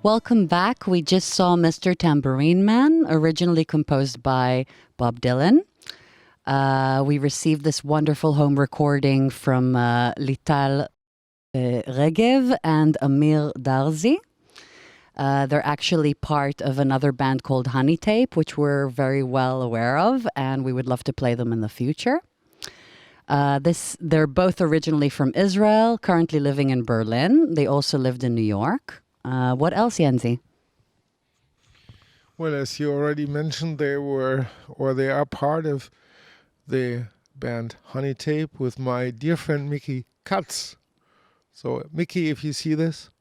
Welcome back. We just saw Mr. Tambourine Man, originally composed by Bob Dylan. We received this wonderful home recording from Lital Regev and Amir Darzi. They're actually part of another band called Honey Tape, which we're very well aware of, and we would love to play them in the future. They're both originally from Israel, currently living in Berlin. They also lived in New York. What else, Yenzi? Well, as you already mentioned, they are part of the band Honey Tape with my dear friend Mickey Katz. So, Mickey, if you see this,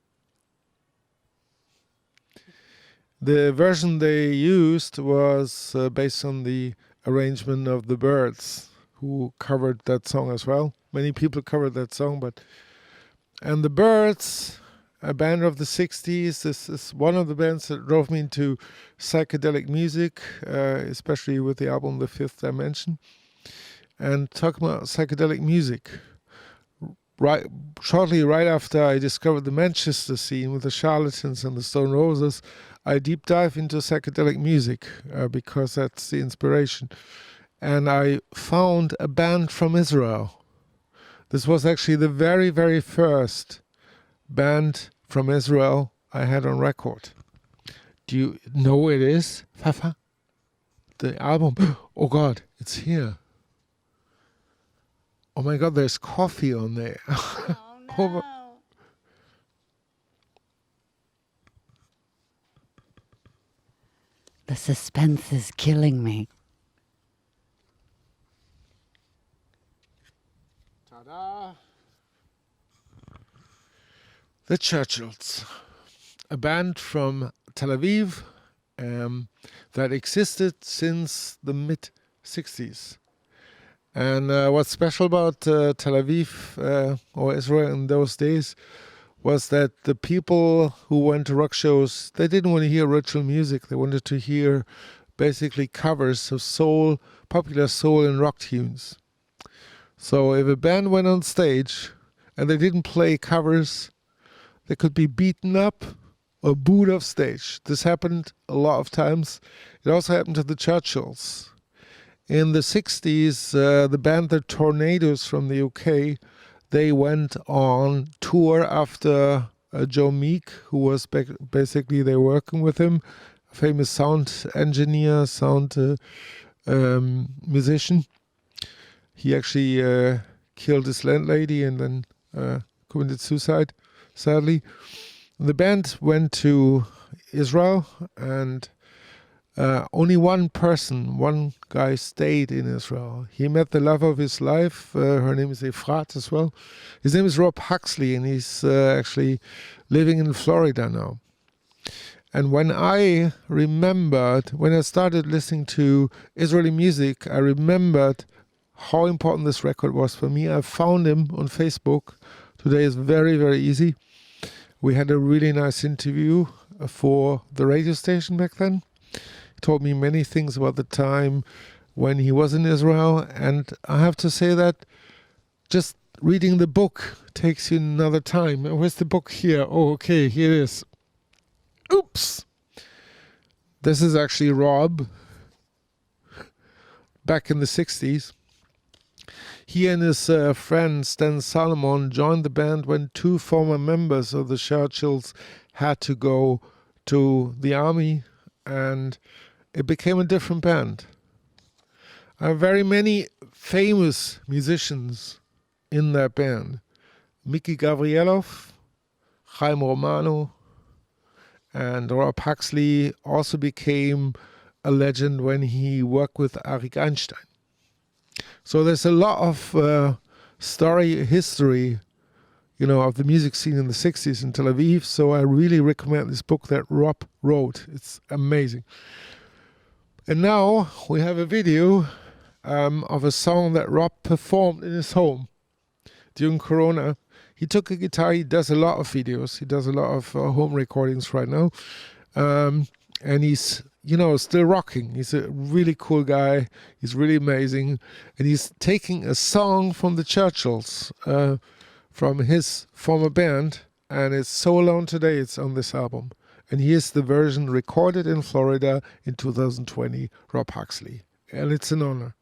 the version they used was based on the arrangement of the Byrds, who covered that song as well. Many people covered that song, and the Byrds, a band of the 60s. This is one of the bands that drove me into psychedelic music, especially with the album The Fifth Dimension. And talking about psychedelic music, shortly right after I discovered the Manchester scene with the Charlatans and the Stone Roses, I deep dive into psychedelic music because that's the inspiration. And I found a band from Israel. This was actually the very, very first band from Israel I had on record. Do you know what it is, Fafa? The album. Oh God, it's here. Oh my God, there's coffee on there. Oh no. The suspense is killing me. Ta-da! The Churchills, a band from Tel Aviv that existed since the mid-60s. And what's special about Tel Aviv or Israel in those days was that the people who went to rock shows, they didn't want to hear original music. They wanted to hear basically covers of soul, popular soul and rock tunes. So if a band went on stage and they didn't play covers, they could be beaten up or booed off stage. This happened a lot of times. It also happened to the Churchills. In the 60s, the band The Tornadoes from the UK, they went on tour after Joe Meek, who was basically, they were working with him, a famous sound engineer, sound musician. He actually killed his landlady and then committed suicide, sadly. The band went to Israel, and only one guy stayed in Israel. He met the love of his life. Her name is Efrat as well. His name is Rob Huxley, and he's actually living in Florida now. And when I started listening to Israeli music, I remembered how important this record was for me. I found him on Facebook. Today is very, very easy. We had a really nice interview for the radio station back then. He told me many things about the time when he was in Israel. And I have to say that just reading the book takes you another time. Where's the book here? Oh, okay, here it is. Oops. This is actually Rob back in the 60s. He and his friend Stan Salomon joined the band when two former members of the Churchills had to go to the army, and it became a different band. There are very many famous musicians in that band. Mickey Gavrielov, Chaim Romano, and Rob Huxley also became a legend when he worked with Arik Einstein. So there's a lot of history, of the music scene in the 60s in Tel Aviv. So I really recommend this book that Rob wrote. It's amazing. And now we have a video of a song that Rob performed in his home during Corona. He took a guitar. He does a lot of videos. He does a lot of home recordings right now. And he's still rocking. He's a really cool guy. He's really amazing. And he's taking a song from the Churchills, from his former band. And it's So Alone Today. It's on this album. And here's the version recorded in Florida in 2020, Rob Huxley. And it's an honor.